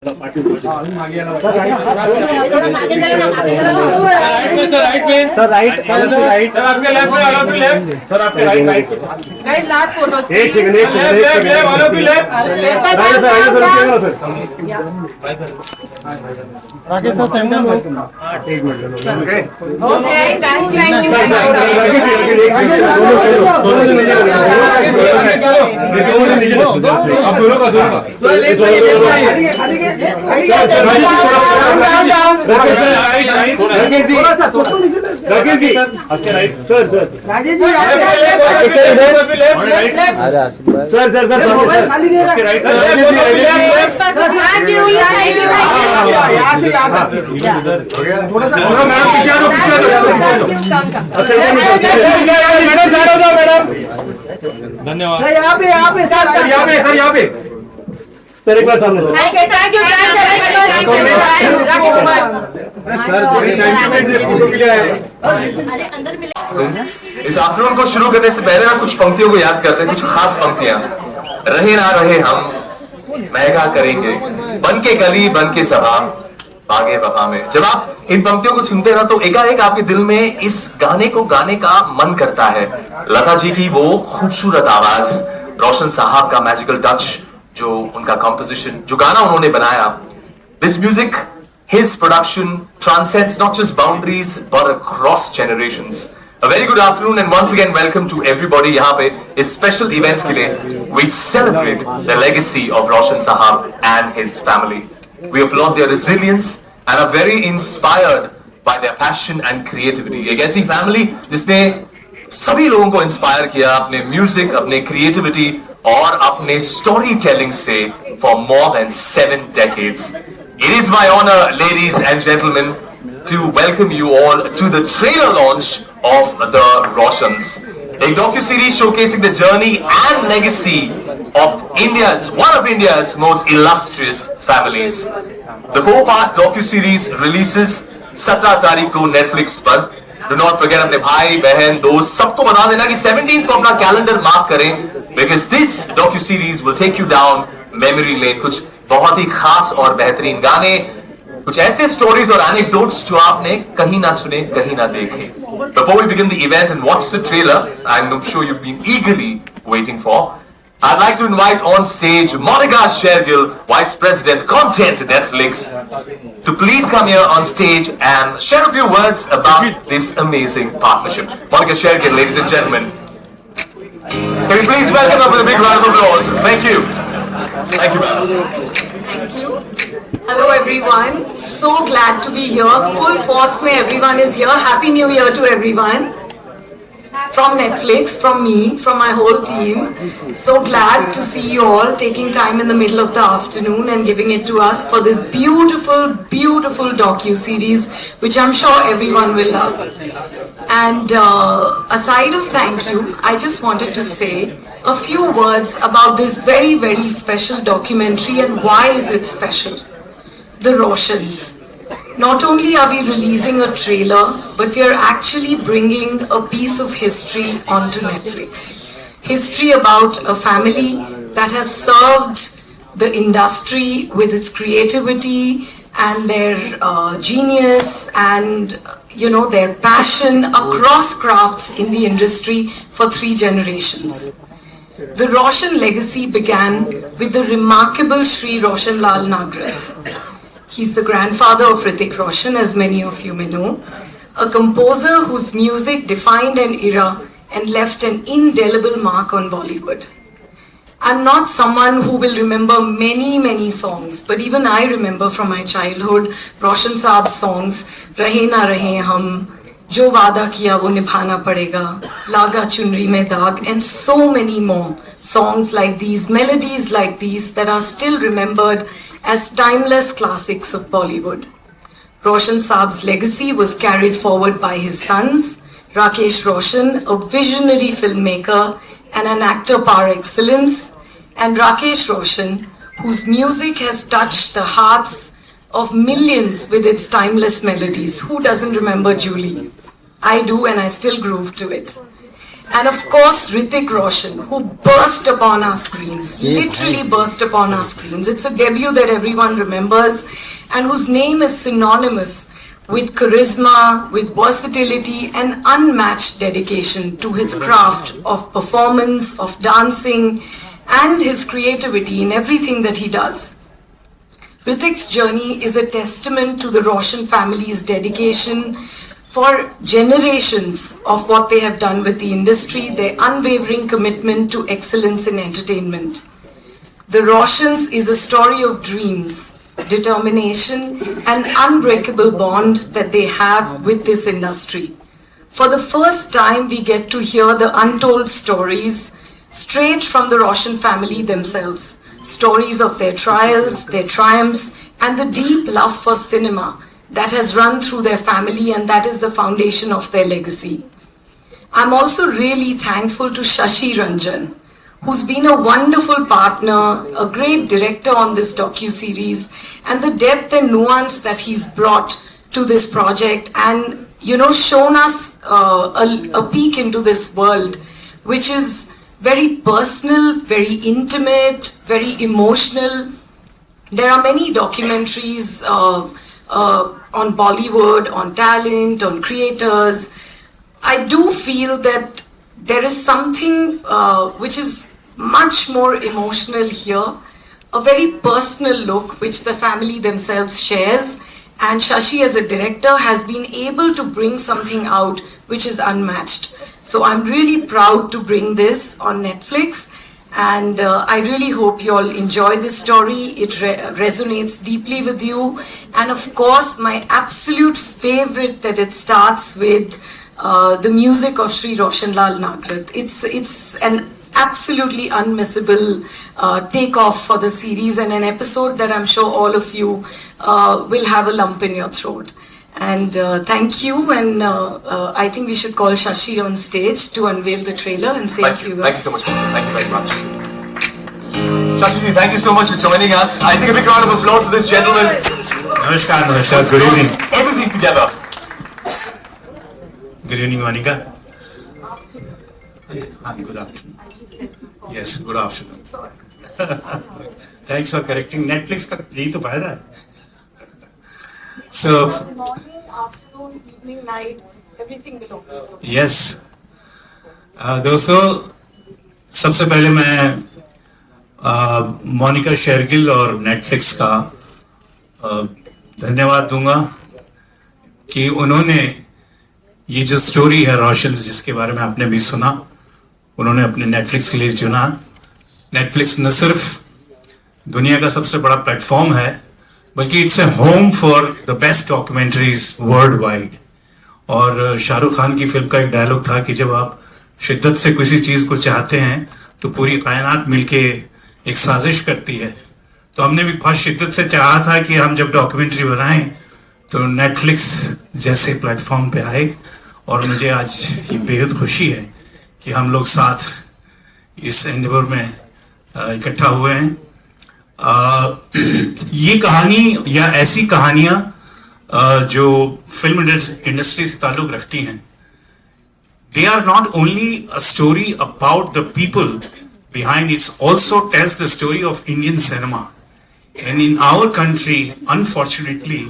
Sir right में sir right right sir आपके left में आपके लेफ्ट सर आपके right right guys last photo एक second left all of you left sir Rakesh sir centre में एक minute okay okay thank you आप दोनों का राकेश जी आपके राइट सर सर सर आपके राइट मैडम पीछे धन्यवाद यहाँ पे सर एक बार सामने थैंक यू इस आफ्टरनून को शुरू करने से पहले कुछ पंक्तियों को याद करते हैं, कुछ खास पंक्तियां। रहे ना रहे हम महंगा करेंगे, बन के गली बन के सभा आगे वफा में। जब आप इन पंक्तियों को सुनते हैं तो एकाएक आपके दिल में इस गाने को गाने का मन करता है। लता जी की वो खूबसूरत आवाज, रोशन साहब का मैजिकल टच, जो उनका कंपोजिशन, जो गाना उन्होंने बनाया, this music, his production transcends not just boundaries but across generations. A very good afternoon and once again welcome to everybody. यहाँ पे इस special event के लिए we celebrate the legacy of Roshan Sahab and his family. We applaud their resilience and are very inspired by their passion and creativity. एक ऐसी family जिसने सभी लोगों को inspire किया अपने music, अपने creativity और अपने storytelling से for more than 7 decades. It is my honor, ladies and gentlemen, to welcome you all to the trailer launch of The Roshans, a docu-series showcasing the journey and legacy of one of India's most illustrious families. The 4-part docu-series releases 17 तारीख को Netflix पर. Do not forget अपने भाई, बहन, दोस्त सबको बता देना कि 17 को अपना कैलेंडर मार्क करें, because this docu-series will take you down memory lane. कुछ बहुत ही खास और बेहतरीन गाने, कुछ ऐसे स्टोरीज और एनेक्डोट्स जो आपने कहीं ना सुने, कहीं ना देखे. Before we begin the event and watch the trailer, I'm sure you've been eagerly waiting for, I'd like to invite on stage Monica Shergill, Vice President Content at Netflix, to please come here on stage and share a few words about this amazing partnership. Monica Shergill, ladies and gentlemen. Can we please welcome her with a big round of applause? Thank you. Thank you, madam. Thank you. Hello, everyone. So glad to be here. Full force में everyone is here. Happy New Year to everyone. From Netflix, from me, from my whole team. So glad to see you all taking time in the middle of the afternoon and giving it to us for this beautiful, beautiful docu-series, which I'm sure everyone will love. And aside of thank you, I just wanted to say a few words about this very, very special documentary and why is it special. The Roshans. Not only are we releasing a trailer, but we are actually bringing a piece of history onto Netflix. History about a family that has served the industry with its creativity and their genius and their passion across crafts in the industry for 3 generations. The Roshan legacy began with the remarkable Shri Roshan Lal Nagraj. He's the grandfather of Hrithik Roshan, as many of you may know, a composer whose music defined an era and left an indelible mark on Bollywood. I'm not someone who will remember many, many songs, but even I remember from my childhood Roshan Saab's songs, Rahe Na Rahe Hum, जो वादा किया वो निभाना पड़ेगा, लागा चुनरी में दाग, and so many more songs like these, melodies like these that are still remembered as timeless classics of Bollywood. Roshan Saab's legacy was carried forward by his sons, Rakesh Roshan, a visionary filmmaker and an actor par excellence, and Rakesh Roshan, whose music has touched the hearts of millions with its timeless melodies. Who doesn't remember Julie? I do, and I still groove to it. And of course, Hrithik Roshan, who burst upon our screens, literally burst upon our screens. It's a debut that everyone remembers and whose name is synonymous with charisma, with versatility and unmatched dedication to his craft of performance, of dancing and his creativity in everything that he does. Hrithik's journey is a testament to the Roshan family's dedication for generations of what they have done with the industry, their unwavering commitment to excellence in entertainment. The Roshans is a story of dreams, determination, and unbreakable bond that they have with this industry. For the first time, we get to hear the untold stories straight from the Roshan family themselves. Stories of their trials, their triumphs, and the deep love for cinema that has run through their family, and that is the foundation of their legacy. I'm also really thankful to Shashi Ranjan, who's been a wonderful partner, a great director on this docu-series, and the depth and nuance that he's brought to this project and, shown us a peek into this world, which is very personal, very intimate, very emotional. There are many documentaries on Bollywood, on talent, on creators. I do feel that there is something which is much more emotional here, a very personal look which the family themselves shares, and Shashi as a director has been able to bring something out which is unmatched. So I'm really proud to bring this on Netflix, and I really hope you all enjoy this story. It resonates deeply with you, and of course my absolute favorite that it starts with the music of Sri Roshan Lal Nagrat. It's an absolutely unmissable takeoff for the series, and an episode that I'm sure all of you will have a lump in your throat. And thank you, and I think we should call Shashi on stage to unveil the trailer and say a few words. Thank you so much. Thank you very much. Shashi, thank you so much for joining us. I think a big round of applause for this gentleman. Namaskar, namaskar. Good evening. Everything together. Good evening, Monica. Good afternoon. Yes, good afternoon. Thanks for correcting. Netflix का यही तो फायदा है. So, Morning, afternoon, evening, night, everything belongs to you. yes. दोस्तों, सबसे पहले मैं मोनिका शेरगिल और नेटफ्लिक्स का धन्यवाद दूंगा कि उन्होंने ये जो स्टोरी है रोशन, जिसके बारे में आपने भी सुना, उन्होंने अपने नेटफ्लिक्स के लिए चुना. नेटफ्लिक्स न सिर्फ दुनिया का सबसे बड़ा प्लेटफॉर्म है, बल्कि it's a home for the best documentaries world wide. और शाहरुख खान की फिल्म का एक डायलॉग था कि जब आप शिद्दत से किसी चीज़ को चाहते हैं तो पूरी कायनात मिलके एक साजिश करती है. तो हमने भी बहुत शिद्दत से चाहा था कि हम जब डॉक्यूमेंट्री बनाएं तो नेटफ्लिक्स जैसे प्लेटफॉर्म पे आए, और मुझे आज ये बेहद खुशी है कि हम लोग साथ इस एंडेवर में इकट्ठा हुए हैं. ये कहानी या ऐसी कहानियां जो फिल्म इंडस्ट्री से ताल्लुक रखती हैं, they are not only a story about the people behind, it also tells the story of Indian cinema. And in our country, unfortunately,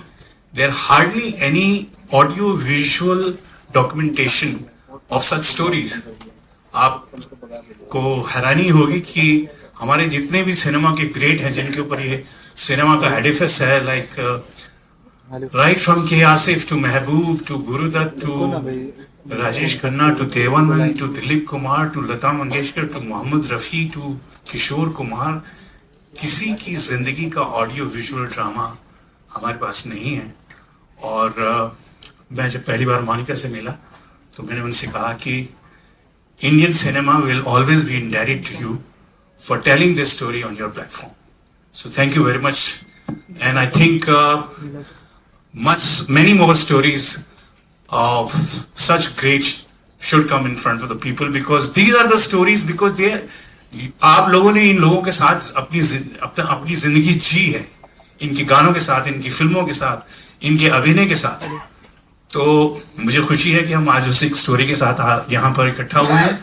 there hardly any audio visual documentation of such stories. आपको हैरानी होगी कि हमारे जितने भी cinema के great हैं जिनके ऊपर ये सिनेमा का एडिफिस है, like right from K Asif to Mehboob to Guru Dutt to Rajesh Khanna to Dev Anand to Dilip Kumar to Lata Mangeshkar to Mohammed Rafi to Kishore Kumar, किसी की जिंदगी का ऑडियो विजुअल ड्रामा हमारे पास नहीं है. और मैं जब पहली बार मोनिका से मिला तो मैंने उनसे कहा कि Indian cinema will always be indebted to you for telling this story on your platform. So thank you very much. And I think many more stories of such great should come in front of the people, because these are the stories, because they आप लोगों ने इन लोगों के साथ अपनी जिंदगी जी है, इनके गानों के साथ, इनकी फिल्मों के साथ, इनके अभिनय के साथ. तो मुझे खुशी है कि हम आज उस एक स्टोरी के साथ यहाँ पर इकट्ठा हुए हैं.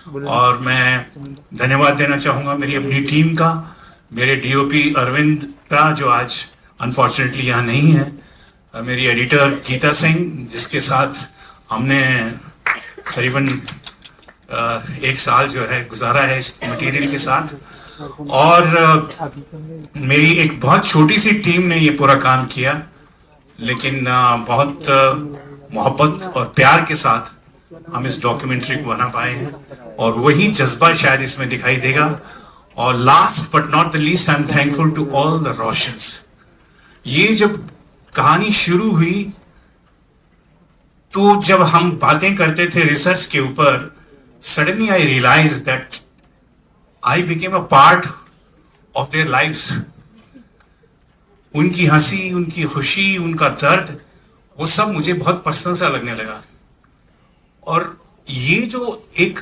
और मैं धन्यवाद देना चाहूँगा मेरी अपनी टीम का, मेरे डीओपी अरविंद का जो आज अनफॉर्चुनेटली यहाँ नहीं है, मेरी एडिटर गीता सिंह जिसके साथ हमने करीबन 1 साल जो है गुजारा है इस मटेरियल के साथ, और मेरी एक बहुत छोटी सी टीम ने ये पूरा काम किया, लेकिन बहुत मोहब्बत और प्यार के साथ हम इस डॉक्यूमेंट्री को बना पाए हैं, और वही जज्बा शायद इसमें दिखाई देगा। और last but not the least, I am thankful to all the Roshans. ये जब कहानी शुरू हुई तो जब हम बातें करते थे रिसर्च के ऊपर, suddenly I realise that I became a part of their lives. उनकी हंसी, उनकी खुशी, उनका दर्द, वो सब मुझे बहुत पर्सनल सा लगने लगा। और ये जो एक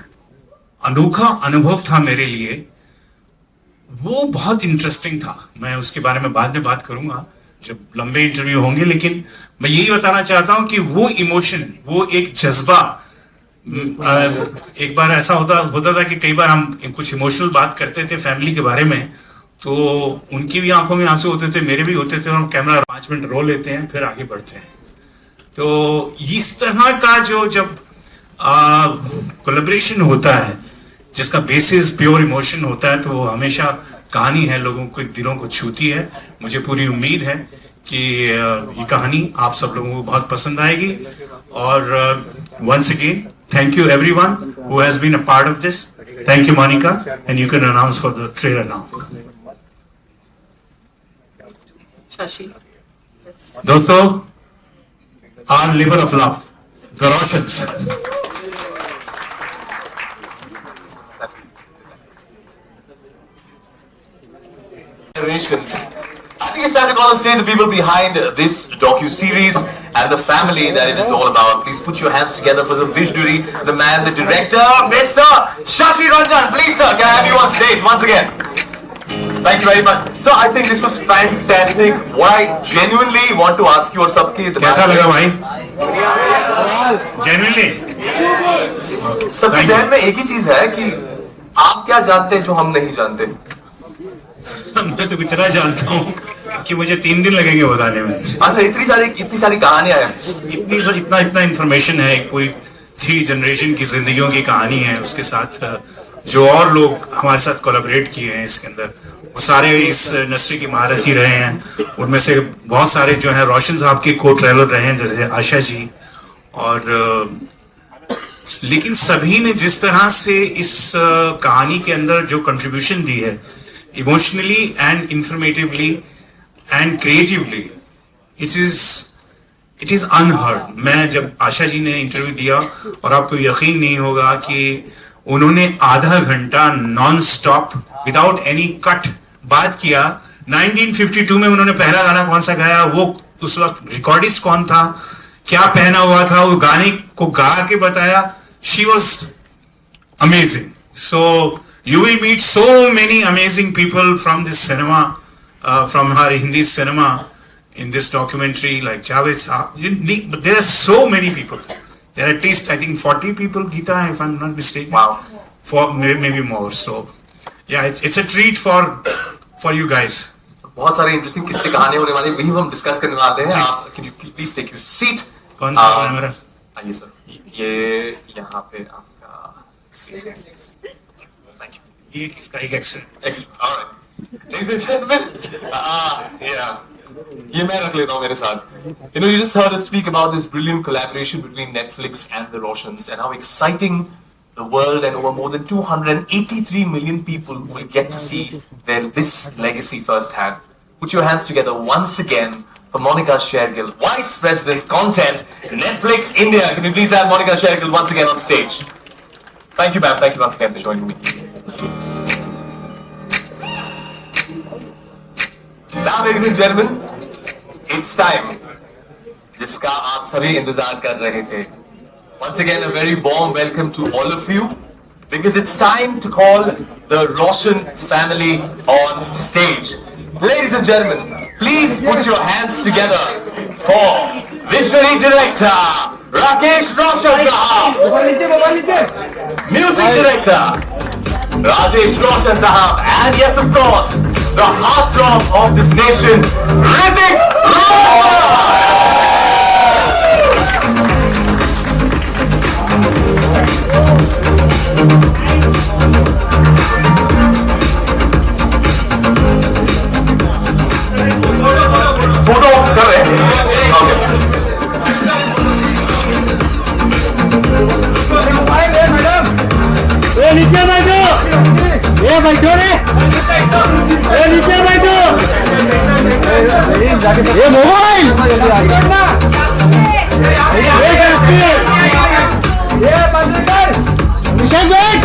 अनोखा अनुभव था मेरे लिए, वो बहुत इंटरेस्टिंग था। मैं उसके बारे में बाद में बात करूंगा जब लंबे इंटरव्यू होंगे, लेकिन मैं यही बताना चाहता हूं कि वो इमोशन, वो एक जज्बा, एक बार ऐसा होता था कि कई बार हम कुछ इमोशनल बात करते थे फैमिली के बारे में, तो उनकी भी आंखों में आंसू होते थे, मेरे भी होते थे, और हम कैमरा 5 मिनट रो लेते हैं, फिर आगे बढ़ते हैं। तो इस तरह का जो जब कोलैबोरेशन होता है जिसका बेसिस प्योर इमोशन होता है, तो वो हमेशा कहानी है, लोगों के दिलों को छूती है। मुझे पूरी उम्मीद है कि ये कहानी आप सब लोगों को बहुत पसंद आएगी। और once again thank you everyone who has been a part of this. Thank you Monica, and you can announce for the trailer now. Shashi. दोस्तों, our labor of love, the Roshans. Generations. I think it's time to call on stage the people behind this docu-series and the family that it is all about. Please put your hands together for the visionary, the man, the director, Mr. Shashi Ranjan. Please, sir, can I have you on stage once again? Thank you very much. Sir, I think this was fantastic. What I genuinely want to ask you, और सबके कैसा लगा भाई? Genuinely? सबके जहन में एक ही चीज है कि आप क्या जानते हैं जो हम नहीं जानते। मैं तो इतना जानता हूँ कि मुझे 3 दिन लगेंगे बताने में। अच्छा, इतनी सारी कहानियां हैं, इतना इंफॉर्मेशन है, एक पूरी 3 जनरेशन की जिंदगियों की कहानी है, उसके साथ जो और लोग हमारे साथ कोलैबोरेट किए हैं इसके अंदर, वो सारे इस इंडस्ट्री की महारथी रहे हैं। उनमें से बहुत सारे जो हैं रोशन साहब के को ट्रेलर रहे हैं, जैसे आशा जी, और लेकिन सभी ने जिस तरह से इस कहानी के अंदर जो कंट्रीब्यूशन दी है, emotionally and informatively and creatively, it is unheard. मैं जब आशा जी ने इंटरव्यू दिया, और आपको यकीन नहीं होगा कि उन्होंने आधा घंटा non stop without any cut बात किया। 1952 में उन्होंने पहला गाना कौन सा गाया, वो उस वक्त रिकॉर्डिस्ट कौन था, क्या पहना हुआ था, वो गाने को गा के बताया। She was amazing. So you will meet so many amazing people from this cinema, from her Hindi cinema in this documentary, like Javed Saab. But there are so many people. There are at least, I think, 40 people, Geeta, if I'm not mistaken. Wow. For maybe more. So, yeah, it's a treat for you guys. बहुत सारे interesting किस्से कहानी होने वाली, वही हम discuss करने वाले हैं। आप can you please take your seat? कौन सा है मेरा? आइए सर, ये यहाँ पे आपका सीट है। ये किसका एक accident? All right. Ladies and gentlemen, yeah. ये मैं रख लेता हूँ मेरे साथ। You know, you just heard us speak about this brilliant collaboration between Netflix and the Roshans, and how exciting the world, and over more than 283 million people will get to see this legacy firsthand. Put your hands together once again for Monica Shergill, Vice President Content, Netflix India. Can you please have Monica Shergill once again on stage? Thank you, ma'am. Thank you once again for joining me. Now, ladies and gentlemen, it's time जिसका आप सभी इंतजार कर रहे थे. Once again, a very warm welcome to all of you, because it's time to call the Roshan family on stage. Ladies and gentlemen, please put your hands together for Visionary Director Rakesh Roshan Sahab. Music director, Rajesh Roshan Sahab, and yes, of course, the heartthrob of this nation, Hrithik Roshan. Photo कर रहे हैं? Okay. नीचे बैठो, ये बैठो रे, नीचे बैठो, ये मोबाइल, ये पत्रकार, निशान बैठ,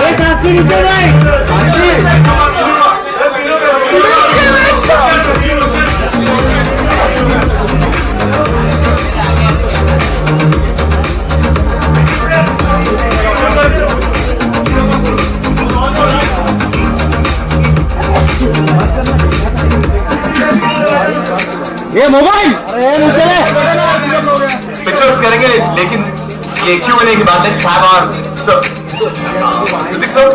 ये टैक्सी नीचे बैठ, ये मोबाइल, अरे नीचे ले, पिक्चर्स करेंगे लेकिन ये Q&A के बाद let's have our Hrithik sir,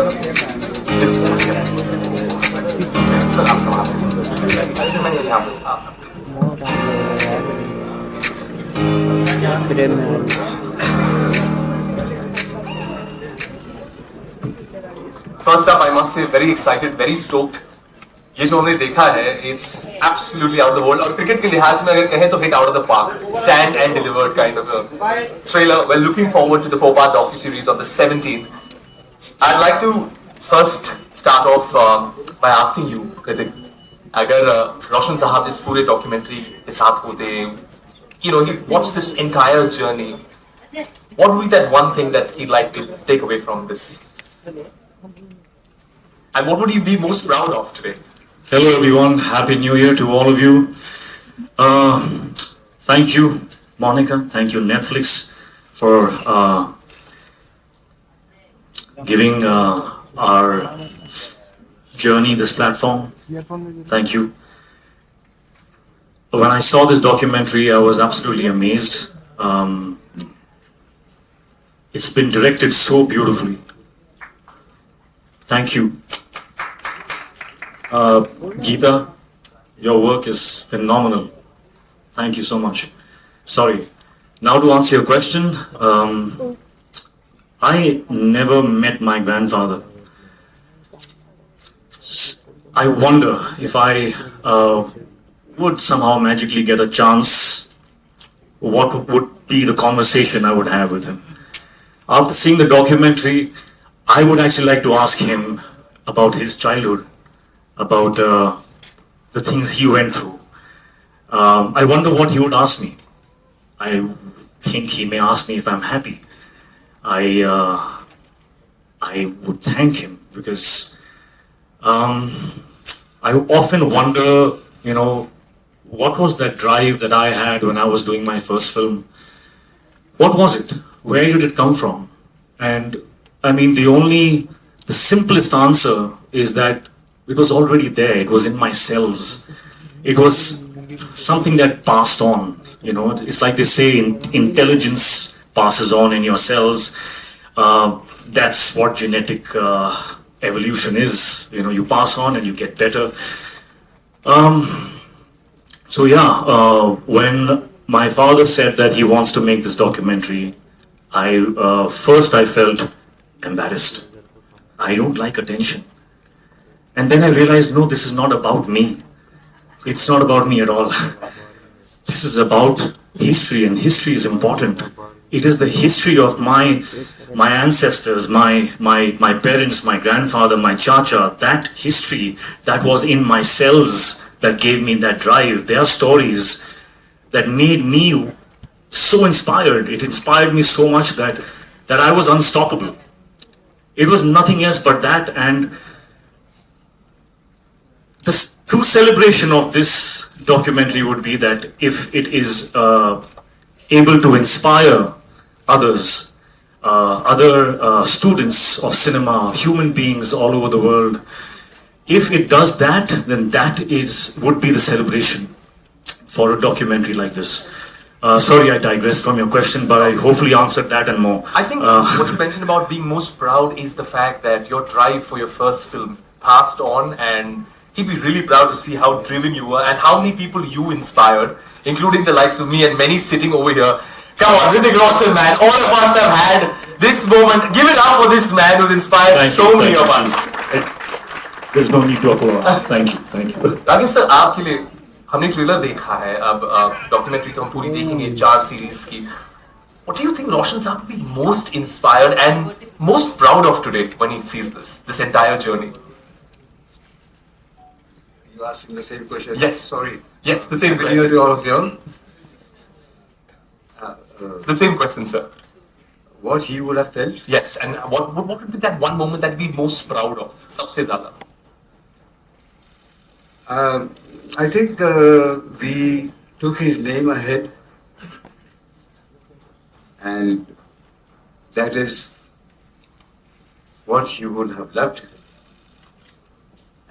First up, I must say, very excited, very stoked. ये जो हमने देखा है, it's absolutely out of the world. और क्रिकेट के लिहाज में अगर कहें तो hit out of the park, stand and delivered kind of a trailer. We're looking forward to the 4-part docu-series on the 17th. I'd like to first start off by asking you, Hrithik, अगर रोशन साहब इस पूरे documentary के साथ होते, you know, he watched this entire journey, what would be that one thing that he'd like to take away from this? And what would he be most proud of today? Hello everyone, Happy New Year to all of you. Thank you, Monica, thank you Netflix for giving our journey this platform. Thank you. When I saw this documentary, I was absolutely amazed. It's been directed so beautifully. Thank you. Geeta, your work is phenomenal. Thank you so much. Sorry. Now to answer your question, I never met my grandfather. I wonder if I would somehow magically get a chance, what would be the conversation I would have with him. After seeing the documentary, I would actually like to ask him about his childhood, about the things he went through. I wonder what he would ask me. I think he may ask me if I'm happy. I would thank him because I often wonder, you know, what was that drive that I had when I was doing my first film? What was it? Where did it come from? And I mean, the simplest answer is that it was already there. It was in my cells. It was something that passed on. You know, it's like they say, intelligence passes on in your cells. That's what genetic evolution is. You know, you pass on and you get better. So yeah, when my father said that he wants to make this documentary, first I felt embarrassed. I don't like attention. And then I realized, no, this is not about me. It's not about me at all. This is about history, and history is important. It is the history of my ancestors, my parents, my grandfather, my chacha. That history that was in my cells that gave me that drive. Their stories that made me so inspired. It inspired me so much that I was unstoppable. It was nothing else but that. And the true celebration of this documentary would be that if it is able to inspire others, other students of cinema, human beings all over the world, if it does that, then that would be the celebration for a documentary like this. Sorry, I digressed from your question, but I hopefully answered that and more. I think what you mentioned about being most proud is the fact that your drive for your first film passed on, and he'd be really proud to see how driven you were and how many people you inspired, including the likes of me and many sitting over here. Come on, Hrithik Roshan, man. All of us have had this moment. Give it up for this man who's inspired Thank so you, many thank of you. us. There's no need to apologize. Thank you, thank you. Rakesh sir, आपके लिए हमने trailer देखा है, अब documentary तो हम पूरी देखेंगे 4 सीरीज की. What do you think Roshan Saab will be most inspired and most proud of today when he sees this entire journey? You asking the same question? Yes. Sorry. Yes, the same Happy New question. Year to all of you all. The same question, sir. What he would have felt? Yes, and what would be that one moment that we'd be most proud of? सबसे ज़्यादा. I think we took his name ahead, and that is what he would have loved,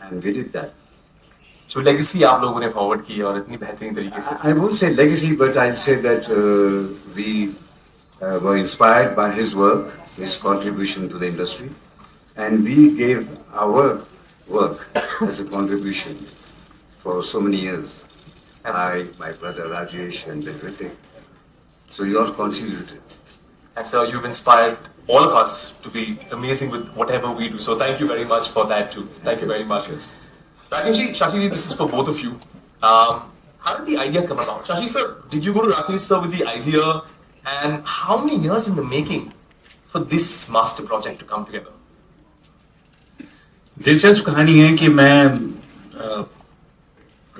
and we did that. जो legacy आप लोगों ने forward की और इतनी बेहतरीन तरीके से. I won't say legacy, but I'll say that we were inspired by his work, his contribution to the industry, and we gave our work as a contribution for so many years. I, my brother Rajesh, and then Hrithik. So you all contributed. And so you've inspired all of us to be amazing with whatever we do. So thank you very much for that too. Thank you very much. Rakesh ji, Shashi ji, this is for both of you. How did the idea come about? Shashi sir, did you go to Rakesh sir with the idea? And how many years in the making for this master project to come together? दिलचस्प कहानी है कि मैं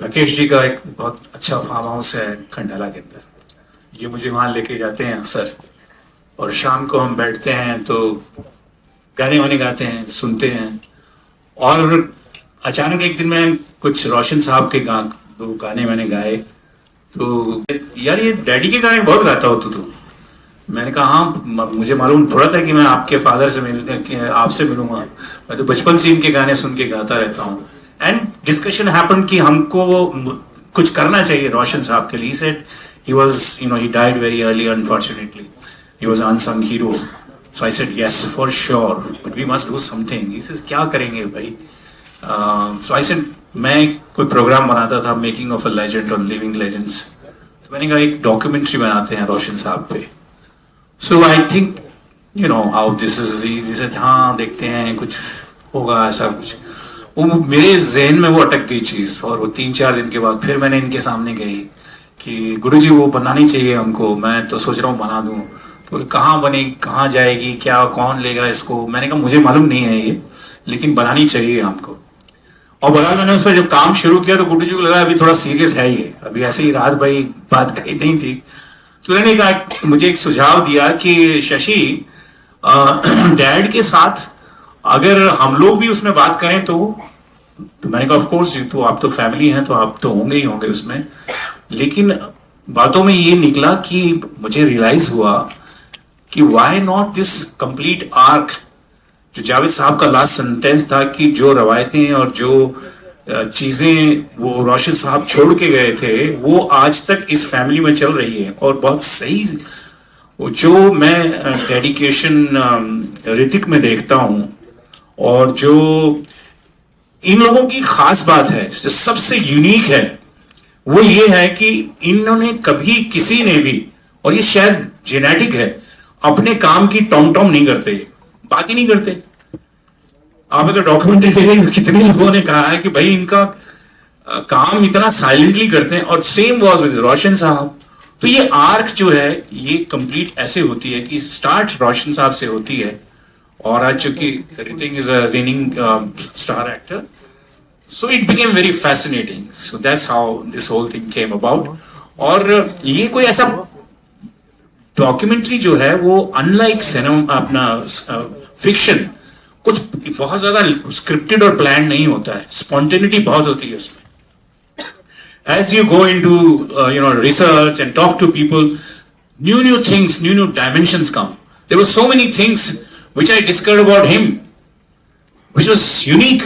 राकेश जी का एक बहुत अच्छा farm house है खंडाला के अंदर. ये मुझे वहाँ लेके जाते हैं अक्सर, और शाम को हम बैठते हैं तो गाने वाने गाते हैं, सुनते हैं. और अचानक एक दिन मैं कुछ रोशन साहब के 2 गाने मैंने गाए, तो यार ये डैडी के गाने बहुत गाता हो तू. मैंने कहा हाँ, मुझे मालूम थोड़ा था कि मैं आपके फादर से आपसे मिलूंगा. मैं तो बचपन से इनके गाने सुन के गाता रहता हूँ. एंड डिस्कशन हैपन कि हमको कुछ करना चाहिए रोशन साहब के लिए. Said he was, he died very early, unfortunately. He was an unsung hero. So I said yes, for sure, but we must do something. He says क्या करेंगे भाई? So I said मैं कोई प्रोग्राम बनाता था, मेकिंग ऑफ अ लेजेंड और living legends. तो मैंने कहा एक डॉक्यूमेंट्री बनाते हैं रोशन साहब पे. So I think how this is. He said हाँ देखते हैं, कुछ होगा ऐसा कुछ. वो मेरे जहन में वो अटक गई चीज़, और वो 3-4 दिन के बाद फिर मैंने इनके सामने गई कि गुरुजी वो बनानी चाहिए हमको. मैं तो सोच रहा हूँ बना दूँ. तो कहाँ बनेगी, कहाँ जाएगी, क्या कौन लेगा इसको? मैंने कहा मुझे मालूम नहीं है ये, लेकिन बनानी चाहिए हमको. और बहरहाल मैंने उस पर जब काम शुरू किया तो गुरुजी को लगा अभी थोड़ा सीरियस है ये, अभी ऐसे ही रात भाई बात कही नहीं थी. तो मैंने कहा, मुझे एक सुझाव दिया कि शशि डैड के साथ अगर हम लोग भी उसमें बात करें तो मैंने कहा ऑफ कोर्स, तो आप तो फैमिली हैं तो आप तो होंगे ही होंगे उसमें. लेकिन बातों में ये निकला कि मुझे रियलाइज हुआ कि why not this complete arc. जो जावेद साहब का लास्ट सेंटेंस था कि जो रवायतें और जो चीजें वो रोशन साहब छोड़ के गए थे वो आज तक इस फैमिली में चल रही है. और बहुत सही जो मैं डेडिकेशन ऋतिक में देखता हूँ, और जो इन लोगों की खास बात है, जो सबसे यूनिक है, वो ये है कि इन्होंने कभी किसी ने भी, और ये शायद जेनेटिक है, अपने काम की टॉम टॉम नहीं करते, बात ही नहीं करते. आप अगर डॉक्यूमेंट्री देखेंगे कितने लोगों ने कहा है कि भाई इनका काम इतना साइलेंटली करते हैं. और सेम वाज विद रोशन साहब. तो ये आर्क जो है ये कंप्लीट ऐसे होती है कि स्टार्ट रोशन साहब से होती है, और आज चूंकि Hrithik is a running star actor, so it became very fascinating. So that's how this whole thing came about. और ये कोई ऐसा डॉक्यूमेंट्री जो है वो अनलाइक सिनेमा अपना फिक्शन कुछ बहुत ज्यादा स्क्रिप्टेड और प्लान नहीं होता है. स्पॉन्टेनिटी बहुत होती है इसमें. As you go into research and talk to people, new things, new dimensions come. There were so many things which I discovered about him, which was unique,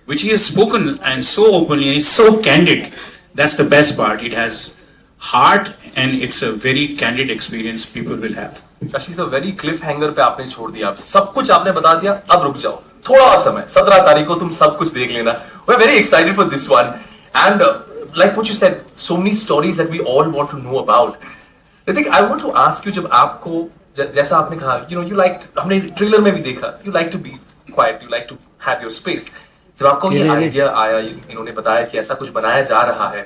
which he has spoken and so openly and he's so candid. That's the best part. It has heart, and it's a very candid experience people will have. Shashi sir, very Cliff hanger पे आपने छोड़ दिया, आप सब कुछ आपने बता दिया, अब रुक जाओ थोड़ा और समय, 17 तारीख को तुम सब कुछ देख लेना. We're very excited for this one, and like what you said, so many stories that we all want to know about. Ritik, I want to ask you, जब आपको जैसा आपने कहा, you like, हमने ट्रेलर में भी देखा, you like to be quiet, you like to have your space. जब आपको ये आइडिया आया, इन्होंने बताया कि ऐसा कुछ बनाया जा रहा है,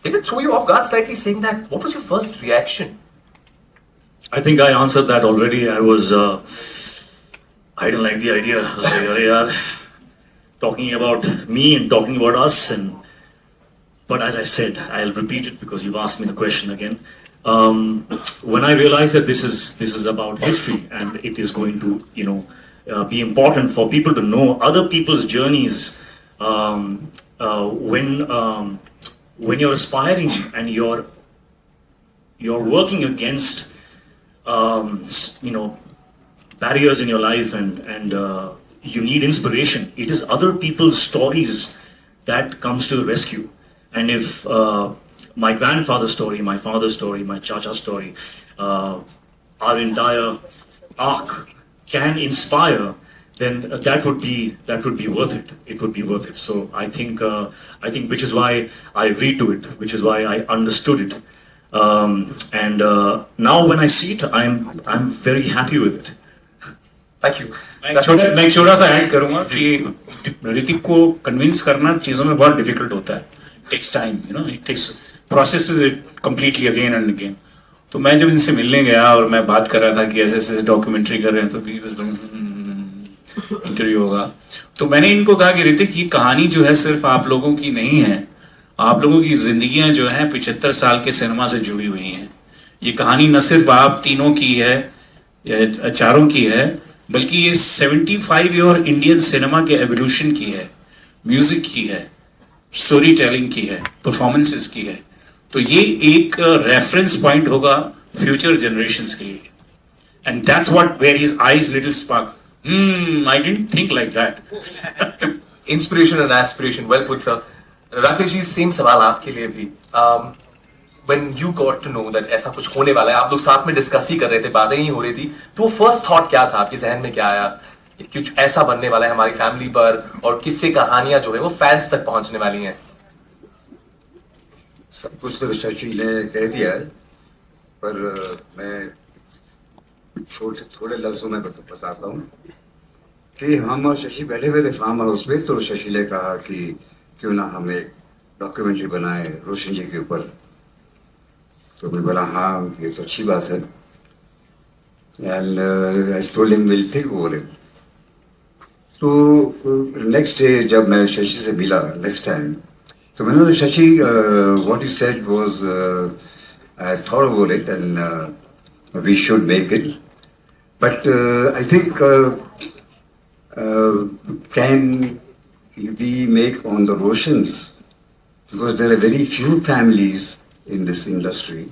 did it throw you off guard slightly, saying that? What was your first reaction? I think I answered that already. I didn't like the idea. I was like, "Arey yaar, talking about me and talking about us." But as I said, I'll repeat it because you've asked me the question again. When I realized that this is about history and it is going to, be important for people to know other people's journeys. When you're aspiring and you're working against, barriers in your life and you need inspiration, it is other people's stories that comes to the rescue. And if my grandfather's story, my father's story, my chacha's story, our entire arc can inspire, then that would be worth it. It would be worth it. So I think which is why I agreed to it, which is why I understood it, and now when I see it, I'm very happy with it. Thank you. मैं एक छोटा सा add करूंगा कि ऋतिक को convince करना चीजों में बहुत डिफिकल्ट होता है. Takes time, it takes processes it completely again and again. तो मैं जब इनसे मिलने गया और मैं बात कर रहा था कि ऐसे ऐसे डॉक्यूमेंट्री कर रहे हैं, तो भी इंटरव्यू होगा, तो मैंने इनको कहा कि ऋतिक, ये कहानी जो है सिर्फ आप लोगों की नहीं है, आप लोगों की जिंदगियां जो हैं 75 साल के सिनेमा से जुड़ी हुई हैं. ये कहानी न सिर्फ आप तीनों की है या चारों की है, बल्कि ये 75 ईयर इंडियन सिनेमा के एवोल्यूशन की है, म्यूजिक की है, स्टोरी टेलिंग की है, परफॉर्मेंसेस की है. तो ये एक रेफरेंस पॉइंट होगा फ्यूचर जनरेशंस के लिए. And that's what where his eyes little spark. I didn't think like that. Inspiration and aspiration, well put, sir. Rakesh ji, same सवाल आपके लिए भी. When you got to know that ऐसा कुछ होने वाला है, आप लोग साथ में डिस्कस ही कर रहे थे, बातें ही हो रही थी, तो वो फर्स्ट थॉट क्या था आपके जहन में, क्या आया कुछ ऐसा बनने वाला है हमारी फैमिली पर, और किससे कहानियां जो है वो फैंस तक पहुंचने वाली हैं? सब कुछ तो शशि ने कह दिया है, पर मैं थोड़े लफ्जों में बताता हूँ कि हम और शशि बैठे हुए थे फार्म हाउस पे, तो शशि ने कहा कि क्यों ना हम एक डॉक्यूमेंट्री बनाए रोशन जी के ऊपर. तो मैं बोला हाँ, ये तो अच्छी बात है. And I told him will think over it. तो नेक्स्ट डे जब मैं शशि से मिला नेक्स्ट टाइम, तो मैंने बोला Shashi, what he said was, I thought about it and we should make it. But I think can we make on the Roshans, because there are very few families in this industry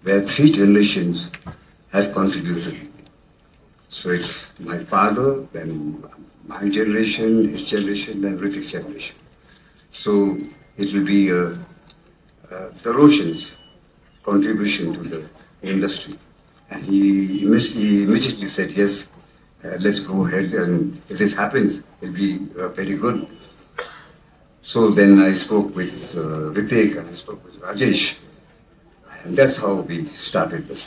where 3 generations have contributed. So it's my father, then my generation, his generation, then Ritik's generation. So it will be the Roshans' contribution to the industry. And he immediately said, yes, let's go ahead, and if this happens, it'll be very good. So then I spoke with Ritik and I spoke with Rajesh, and that's how we started this.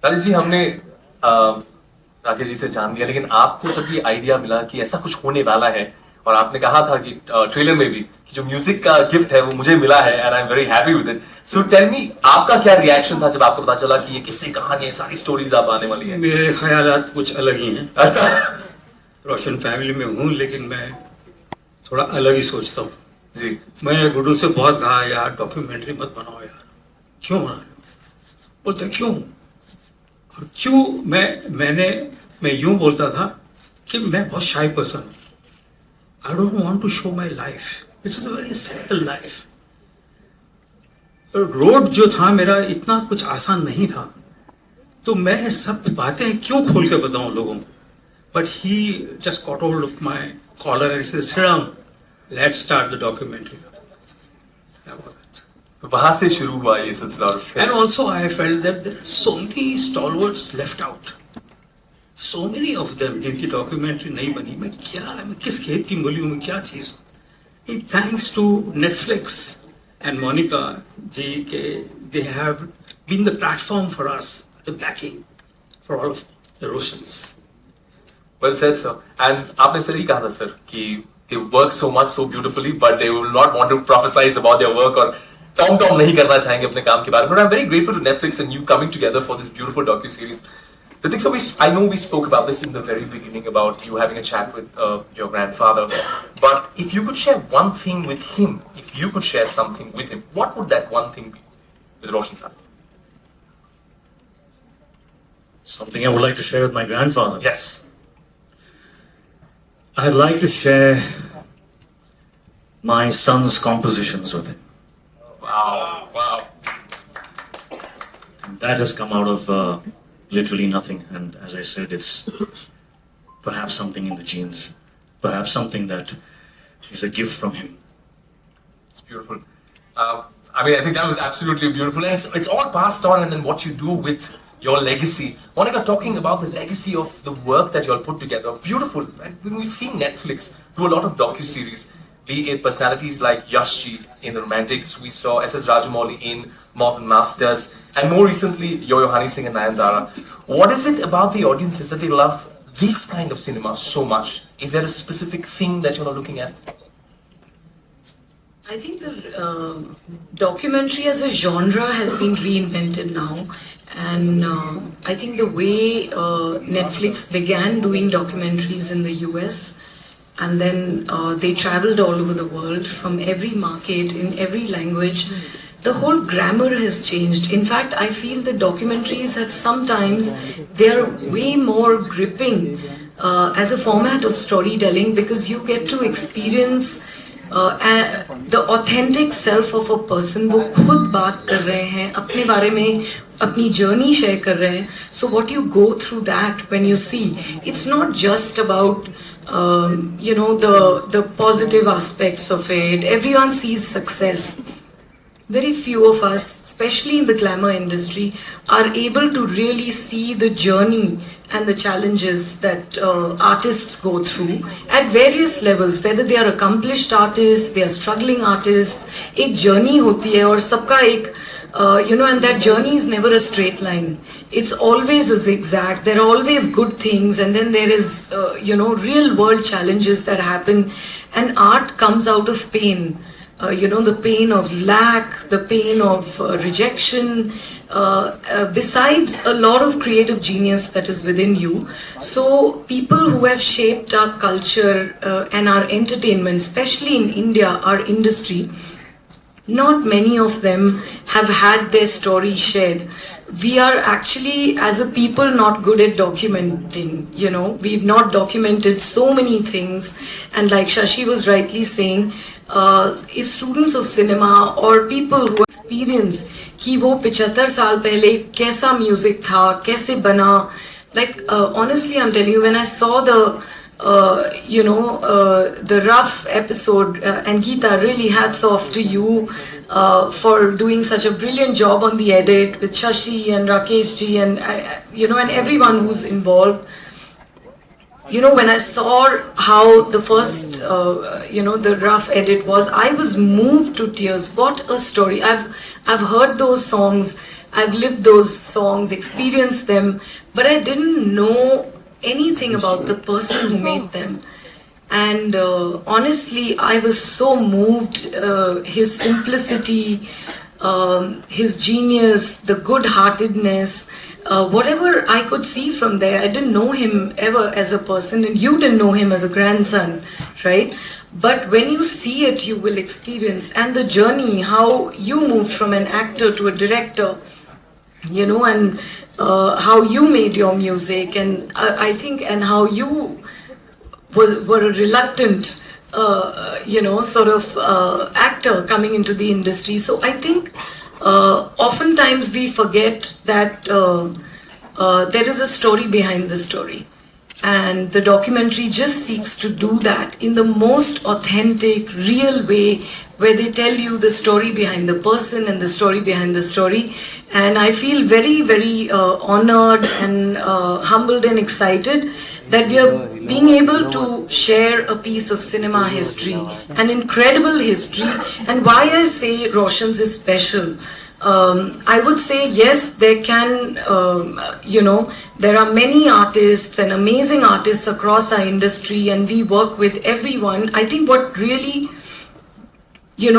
Rajesh ji, हमने राकेश जी से जान लिया, लेकिन आपको जब ये idea मिला कि ऐसा कुछ होने वाला है, और आपने कहा था कि ट्रेलर में भी कि जो म्यूजिक का गिफ्ट है वो मुझे मिला है, and I am very happy with it. So tell me, आपका क्या रिएक्शन था जब आपको पता चला कि ये किससे कहानी है, सारी स्टोरीज आप आने वाली है? मेरे ख्यालात कुछ अलग ही हैं. अच्छा, रोशन फैमिली में हूँ, लेकिन मैं थोड़ा अलग ही सोचता हूँ जी. मैं गुड्डू से बहुत कहा, यार डॉक्यूमेंट्री मत बनाओ यार. क्यों बनाओ? बोलते क्यों? और क्यों? मैं यूं बोलता था कि मैं बहुत शाई पर्सन हूँ. I don't want to show my life, which is a very simple life. Road जो था मेरा इतना कुछ आसान नहीं था, तो मैं सब बातें क्यों खोल के बताऊं लोगों को. But he just got hold of my collar and said, "Sit down, let's start the documentary." That was it. वहां से शुरू हुआ ये सिलसिला और फिर- And also, I felt that there are so many stalwarts left out. So many of them जिनकी documentary नहीं बनी. मैं किस खेत की मूली हूँ, मैं क्या चीज़ हूँ. Thanks to Netflix and Monica जी के they have been the platform for us, the backing for all of the Roshans. Well said, sir. And आपने सही कहा था सर कि they work so much so beautifully, but they will not want to prophesize about their work और Tom नहीं करना चाहेंगे अपने काम के बारे में. But I'm very grateful to Netflix and you coming together for this beautiful docu-series. The thing, so I know we spoke about this in the very beginning about you having a chat with your grandfather. But if you could share one thing with him, if you could share something with him, what would that one thing be with Roshan sir? Something I would like to share with my grandfather. Yes. I'd like to share my son's compositions with him. Wow. That has come out of literally nothing, and as I said, it's perhaps something in the genes, perhaps something that is a gift from him. It's beautiful. I mean, I think that was absolutely beautiful, and it's all passed on. And then what you do with your legacy, Monica, talking about the legacy of the work that you all put together, beautiful. And when we see Netflix do a lot of docu-series, be it personalities like Yash Ji in The Romantics, we saw S.S. Rajamouli in Modern Masters, and more recently Yo-Yo Honey Singh and Nayanthara. What is it about the audiences that they love this kind of cinema so much? Is there a specific thing that you're looking at? I think the documentary as a genre has been reinvented now, and I think the way Netflix began doing documentaries in the US, and then they traveled all over the world from every market, in every language, the whole grammar has changed. In fact, I feel the documentaries have sometimes, they are way more gripping as a format of storytelling, because you get to experience the authentic self of a person. वो खुद बात कर रहे हैं अपने बारे में, अपनी journey share कर रहे हैं. So what you go through that when you see, it's not just about you know, the positive aspects of it. Everyone sees success. Very few of us, especially in the glamour industry, are able to really see the journey and the challenges that artists go through at various levels, whether they are accomplished artists, they are struggling artists. एक journey होती है और सबका एक you know, and that journey is never a straight line. It's always a zigzag. There are always good things, and then there is you know, real world challenges that happen, and art comes out of pain. You know, the pain of lack, the pain of rejection, besides a lot of creative genius that is within you. So people who have shaped our culture and our entertainment, especially in India, our industry, not many of them have had their story shared. We are actually, as a people, not good at documenting, you know. We've not documented so many things, and like Shashi was rightly saying, if students of cinema or people who experience कि वो 75 साल पहले कैसा music था, कैसे बना, like honestly I'm telling you, when I saw the you know, the rough episode, and Geeta, really hats off to you for doing such a brilliant job on the edit with Shashi and Rakesh ji and you know, and everyone who's involved. You know, when I saw how the first, you know, the rough edit was, I was moved to tears. What a story! I've heard those songs, I've lived those songs, experienced them, but I didn't know anything about the person who made them. And honestly, I was so moved. His simplicity, his genius, the good-heartedness. Whatever I could see from there, I didn't know him ever as a person, and you didn't know him as a grandson, right? But when you see it, you will experience, and the journey, how you moved from an actor to a director, you know, and how you made your music, and I think, and how you were a reluctant, you know, sort of actor coming into the industry. So I think oftentimes we forget that there is a story behind the story. And the documentary just seeks to do that in the most authentic, real way, where they tell you the story behind the person and the story behind the story. And I feel very, very honored and humbled and excited that we are being able to share a piece of cinema history, an incredible history. And why I say Roshan's is special, I would say yes, there can, there are many artists and amazing artists across our industry, and we work with everyone. I think what really,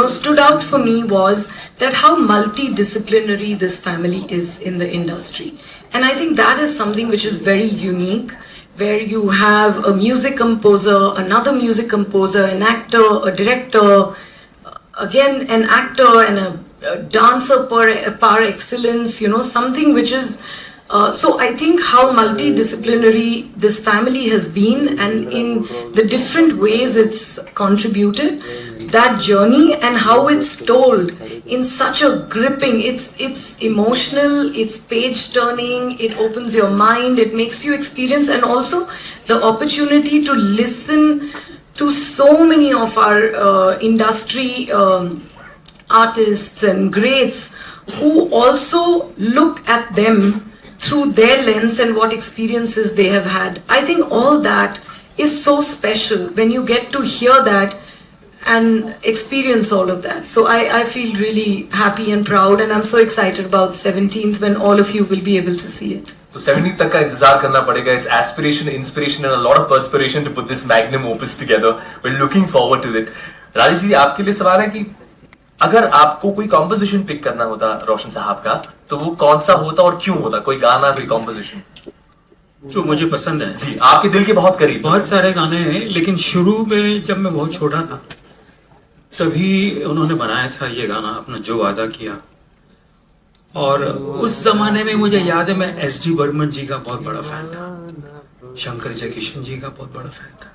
stood out for me was that how multidisciplinary this family is in the industry. And I think that is something which is very unique, where you have a music composer, another music composer, an actor, a director, again an actor, and a dancer par excellence, something which is, so I think how multidisciplinary this family has been, and in the different ways it's contributed, that journey, and how it's told in such a gripping, it's emotional, it's page turning, it opens your mind, it makes you experience, and also the opportunity to listen to so many of our industry artists and greats who also look at them through their lens and what experiences they have had. I think all that is so special when you get to hear that and experience all of that. So I feel really happy and proud, and I'm so excited about 17th when all of you will be able to see it. तो 17 तक का इंतजार करना पड़ेगा. It's aspiration, inspiration and a lot of perspiration to put this magnum opus together. We're looking forward to it. Rajesh ji, आपके लिए सवाल है कि अगर आपको कोई कॉम्पोजिशन पिक करना होता रोशन साहब का, तो वो कौन सा होता और क्यों होता? कोई गाना, कोई कॉम्पोजिशन जो मुझे पसंद है जी, आपके दिल के बहुत करीब. बहुत सारे गाने हैं, लेकिन शुरू में जब मैं बहुत छोटा था तभी उन्होंने बनाया था ये गाना, अपना जो वादा किया. और उस जमाने में मुझे याद है, मैं एस.डी. बर्मन जी का बहुत बड़ा फैन था, शंकर जयकिशन जी का बहुत बड़ा फैन था,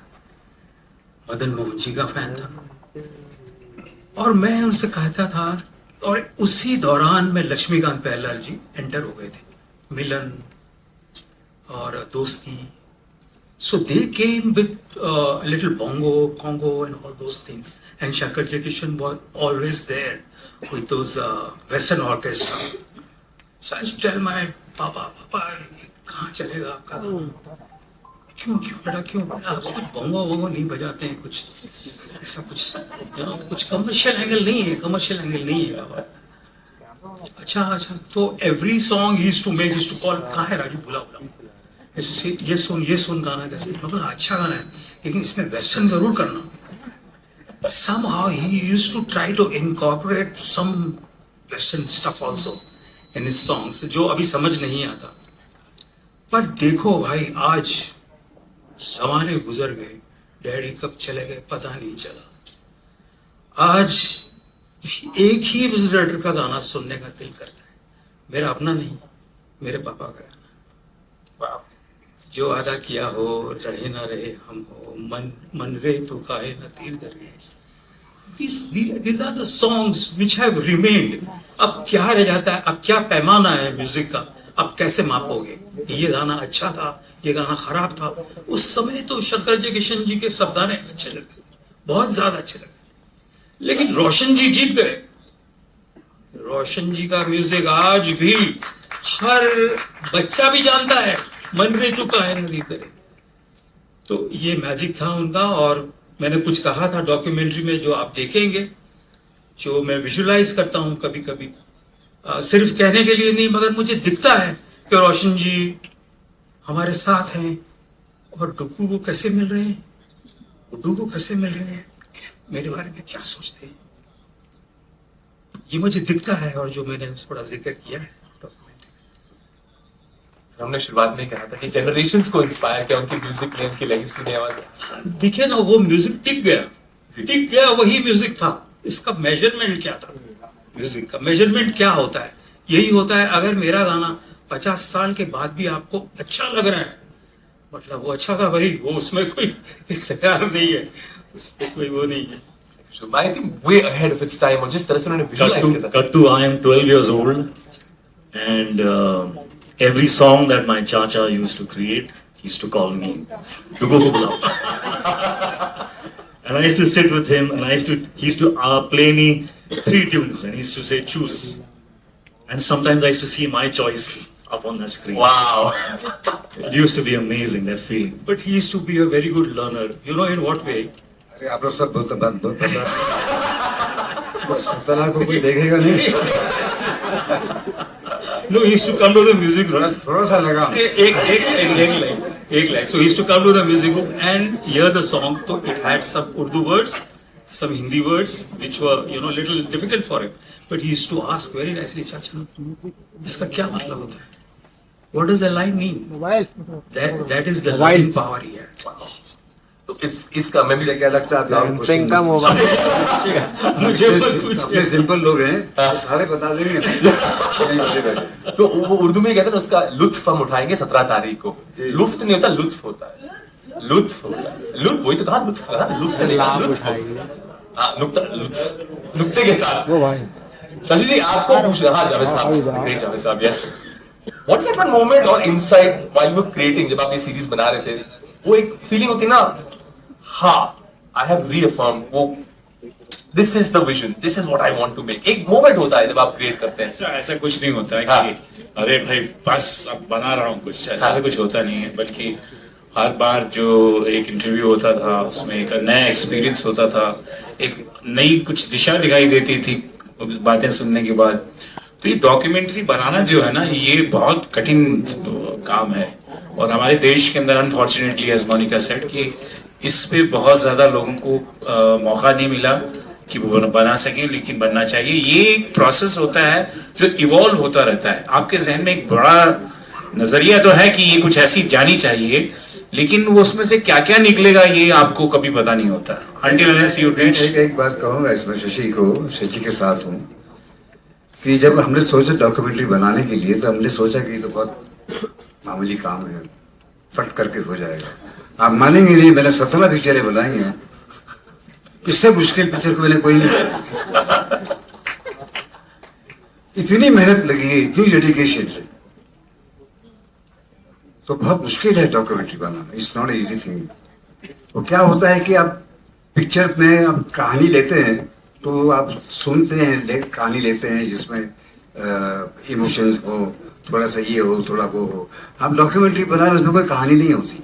मदन मोहन जी का फैन था, और मैं उनसे कहता था. और उसी दौरान में लक्ष्मीकांत प्यारेलाल जी एंटर हो गए थे, मिलन और दोस्ती. So they came with a little bongo, congo and all those things. And Shankar Jayakishan was always there with those Western orchestra. So I used to tell my Papa, कहाँ चलेगा आपका? क्यों बेटा क्यों? आप कुछ bongo नहीं बजाते हैं, कुछ ऐसा कुछ कमर्शियल एंगल नहीं है बाबा. अच्छा. तो every song he used to call, कहाँ है राजू, बुला. ऐसे ये सुन गाना कैसे, मतलब अच्छा गाना है, लेकिन इसमें वेस्टर्न जरूर करना. Somehow he used to try to incorporate some western stuff also in his songs, जो अभी समझ नहीं आता. पर देखो भाई, आज जमाने गुजर गए, डैडी कब चले गए पता नहीं चला. आज एक ही डायरेक्टर का गाना सुनने का दिल करता है, मेरा अपना नहीं, मेरे पापा का गाना. जो वादा किया हो रहे ना रहे हम हो, मन रे तो काहे ना तीर दरे. These are the songs which have remained. अब क्या रह जाता है, अब क्या पैमाना है म्यूजिक का, अब कैसे मापोगे? ये गाना अच्छा था, ये गाना खराब था. उस समय तो शंकर जयकिशन जी के सब गाने अच्छे लगते, बहुत ज्यादा अच्छे लगते, लेकिन रोशन जी जीत गए. रोशन जी का म्यूजिक आज भी हर बच्चा भी जानता है, मन रे तो काहे ना तीर दरे. तो ये मैजिक था उनका. और मैंने कुछ कहा था डॉक्यूमेंट्री में, जो आप देखेंगे, जो मैं विजुलाइज करता हूँ कभी कभी, सिर्फ कहने के लिए नहीं, मगर मुझे दिखता है कि रोशन जी हमारे साथ हैं, और डुगू को कैसे मिल रहे हैं, गुड्डू को कैसे मिल रहे हैं, मेरे बारे में क्या सोचते हैं, ये मुझे दिखता है. और जो मैंने थोड़ा जिक्र किया है डॉक्यूमेंट्री, हमने शुरुआत में कहा था कि जनरेशंस को इंस्पायर किया उनकी म्यूजिक ने, उनकी लेगेसी ने. और दिखे ना, वो म्यूजिक टिक गया, वही म्यूजिक था. इसका मेजरमेंट क्या था? म्यूजिक का मेजरमेंट क्या होता है? यही होता है, अगर मेरा गाना 50 साल के बाद भी आपको अच्छा लग रहा है, मतलब वो अच्छा था भाई, वो उसमें कोई इख्तियार नहीं है, उसमें कोई वो नहीं है. So I think way ahead of its time, और जिस तरह से उन्होंने विजुलाइज किया था. Cut to I am 12 years old, and every song that my chacha used to create, He used to call me, "Ruko ko bulao." And I used to sit with him, and he used to play me 3 tunes, and he used to say, "Choose." And sometimes I used to see my choice up on the screen. Wow. It used to be amazing, that feeling. But he used to be a very good learner. You know in what way? अरे आप लोग सब बहुत बात बहुत पता सतला को कोई देखेगा नहीं No, he used to come to the music room. थोड़ा सा लगा एक line. So he used to come to the music room and hear the song. So it had some Urdu words, some Hindi words, which were little difficult for him. But he used to ask very nicely, "Chacha, इसका क्या मतलब होता है? What does the line mean?" Mobile That is the line power he had. तो इसका मैं भी मुझे क्या लगता है आप सिंह का मोबाइल मुझे मत पूछिए। अपने सिंपल लोग हैं सारे बता देंगे यहीं बैठे बैठे। तो वो उर्दू में कहते हैं ना, उसका लुत्फ हम उठाएंगे 17 तारीख को। जी। लुत्फ नहीं होता, लुत्फ होता है। लुत्फ होता है, लुत्फ वही तो कहा, लुत्फ कहा, लुत्फ नहीं कहा, लुत्फ। हाँ, नुक्ता, लुत्फ, नुक्ते के साथ। वो भाई शशि जी आपको पूछ रहा, हाँ जावेद साहब, ग्रेट जावेद साहब, yes. What's that one moment और insight while you were creating, जब आप ये सीरीज बना रहे थे, वो एक फीलिंग होती ना, हाँ आई हैव रीअफर्म्ड, वो this is the vision, this is what I want to make. एक मोमेंट होता है जब आप क्रिएट करते हैं। ऐसा कुछ नहीं होता है हाँ। कि अरे भाई बस अब बना रहा हूँ कुछ, ऐसा कुछ होता नहीं है। बल्कि हर बार जो एक इंटरव्यू होता था उसमें एक नया एक्सपीरियंस होता था, एक नई कुछ दिशा दिखाई देती थी बातें सुनने के बाद। तो ये डॉक्यूमेंट्री बनाना जो है ना, ये बहुत कठिन काम है। और हमारे देश के अंदर अनफॉर्चुनेटली, एज मोनिका सेड, कि इस पे बहुत ज्यादा लोगों को मौका नहीं मिला कि वो बना सकें, लेकिन बनना चाहिए। ये एक प्रोसेस होता है जो इवॉल्व होता रहता है। आपके जहन में एक बड़ा नजरिया तो है कि ये कुछ ऐसी जानी चाहिए, लेकिन वो उसमें से क्या क्या निकलेगा ये आपको कभी पता नहीं होता। Until unless you reach। एक बात कहूँगा इसमें शशि के साथ हूँ कि जब हमने सोचा डॉक्यूमेंट्री बनाने के लिए, तो हमने सोचा कि ये तो बहुत मामूली काम है, फट करके हो जाएगा। आप मानेंगे नहीं, मैंने 17 पिक्चरें बनाई हैं, इससे मुश्किल पिक्चर को मैंने कोई नहीं बनाया। इतनी मेहनत लगी है, इतनी डेडिकेशन से, तो बहुत मुश्किल है documentary banana. It's not easy thing. तो क्या होता है कि आप पिक्चर में आप कहानी लेते हैं, तो आप सुनते हैं, कहानी लेते हैं जिसमें इमोशंस हो, थोड़ा सा ये हो, थोड़ा वो हो। आप डॉक्यूमेंट्री बना रहे, उसमें कोई कहानी नहीं होती।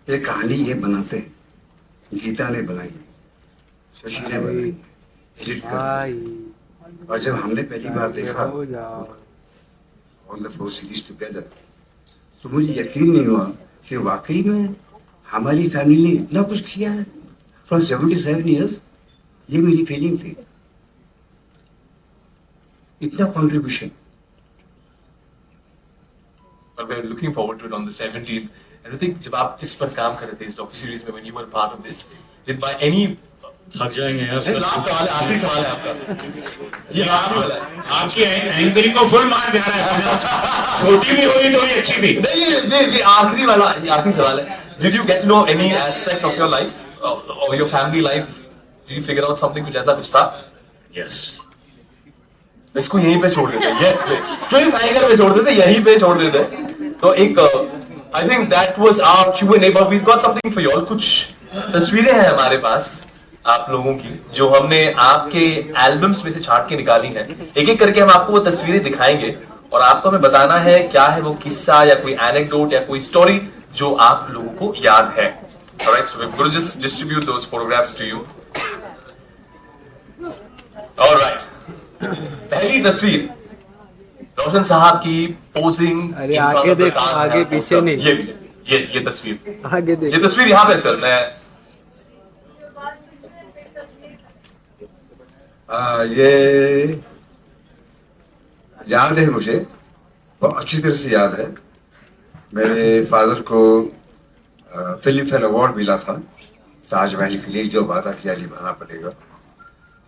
ये कहानी ये बनाते हैं, गीता ने बनाई, शशि ने बनाई, एडिट कर। और जब हमने पहली बार देखा ऑन द 4 सीरीज टुगेदर, तो मुझे यकीन नहीं हुआ कि वाकई में हमारी फैमिली ने इतना कुछ किया है फॉर 77 ईयर्स। ये मेरी फीलिंग थी, इतना contribution. But we're looking forward to it on the 17th. And I think जब आप इस पर काम कर रहे थे, इस डॉक्यू सीरीज में, when you were part of this, did by any थक जाएंगे यार सर। लास्ट सवाल है, आखिरी सवाल है आपका, ये आखिरी वाला है। आपकी एंकरिंग को फुल मार जा रहा है, छोटी भी होगी तो भी अच्छी भी। नहीं, ये आखिरी वाला, ये आखिरी सवाल है। Did you get to know any aspect of your life or your family life? Did you figure out something, कुछ ऐसा कुछ था? यस। इसको यहीं पे छोड़ देते, यस पे, सिर्फ एंकर पे छोड़ देते, यहीं पे छोड़ देते। तो एक I think that was our Q&A, but we've got something for you all. कुछ तस्वीरें हैं हमारे पास आप लोगों की, जो हमने आपके एल्बम्स में से छांट के निकाली हैं। एक एक करके हम आपको वो तस्वीरें दिखाएंगे और आपको हमें बताना है क्या है वो किस्सा या कोई एनेक्डोट या कोई स्टोरी जो आप लोगों को याद है। Alright, so we're going to just distribute those photographs to you. Alright, पहली तस्वीर रोशन साहब की पोजिंग। अरे आगे देखो, आगे पीछे नहीं। ये तस्वीर, आगे देखो, ये तस्वीर यहाँ पे सर, मैं ये याद है मुझे, बहुत अच्छी तरह से याद है। मेरे फादर को फिल्म फेयर अवार्ड मिला था ताजमहल के लिए, जो वादा किया निभाना पड़ेगा।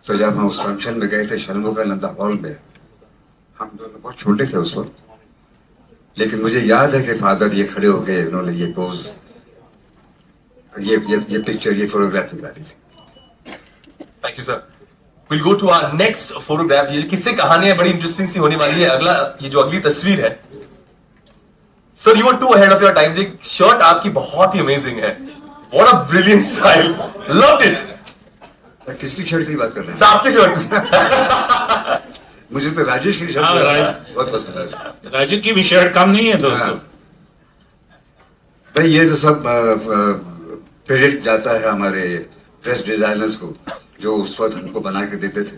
तो जब हम उस फंक्शन में गए थे शर्मोगानंदा हॉल में, हम दोनों बहुत छोटे थे उस वक्त, लेकिन मुझे याद है कि फादर ये खड़े हो गए, उन्होंने ये पोज, ये पिक्चर, ये फोटोग्राफ निकाली थी। Thank you sir. We'll go to our next photograph. ये किससे कहानियां बड़ी इंटरेस्टिंग सी होने वाली है। अगला, ये जो अगली तस्वीर है, Sir, you were too ahead of your times. एक शर्ट आपकी बहुत ही अमेजिंग है. What a brilliant style. Loved it. किसकी शर्ट की बात कर रहे हैं? आपकी शर्ट. मुझे तो राजेश की हाँ, शर्ट बहुत पसंद है. राजू की भी शर्ट कम नहीं है दोस्तों. भाई ये तो सब क्रेडिट जाता है हमारे ड्रेस डिजाइनर्स को, जो उस वक्त हमको बना के देते थे,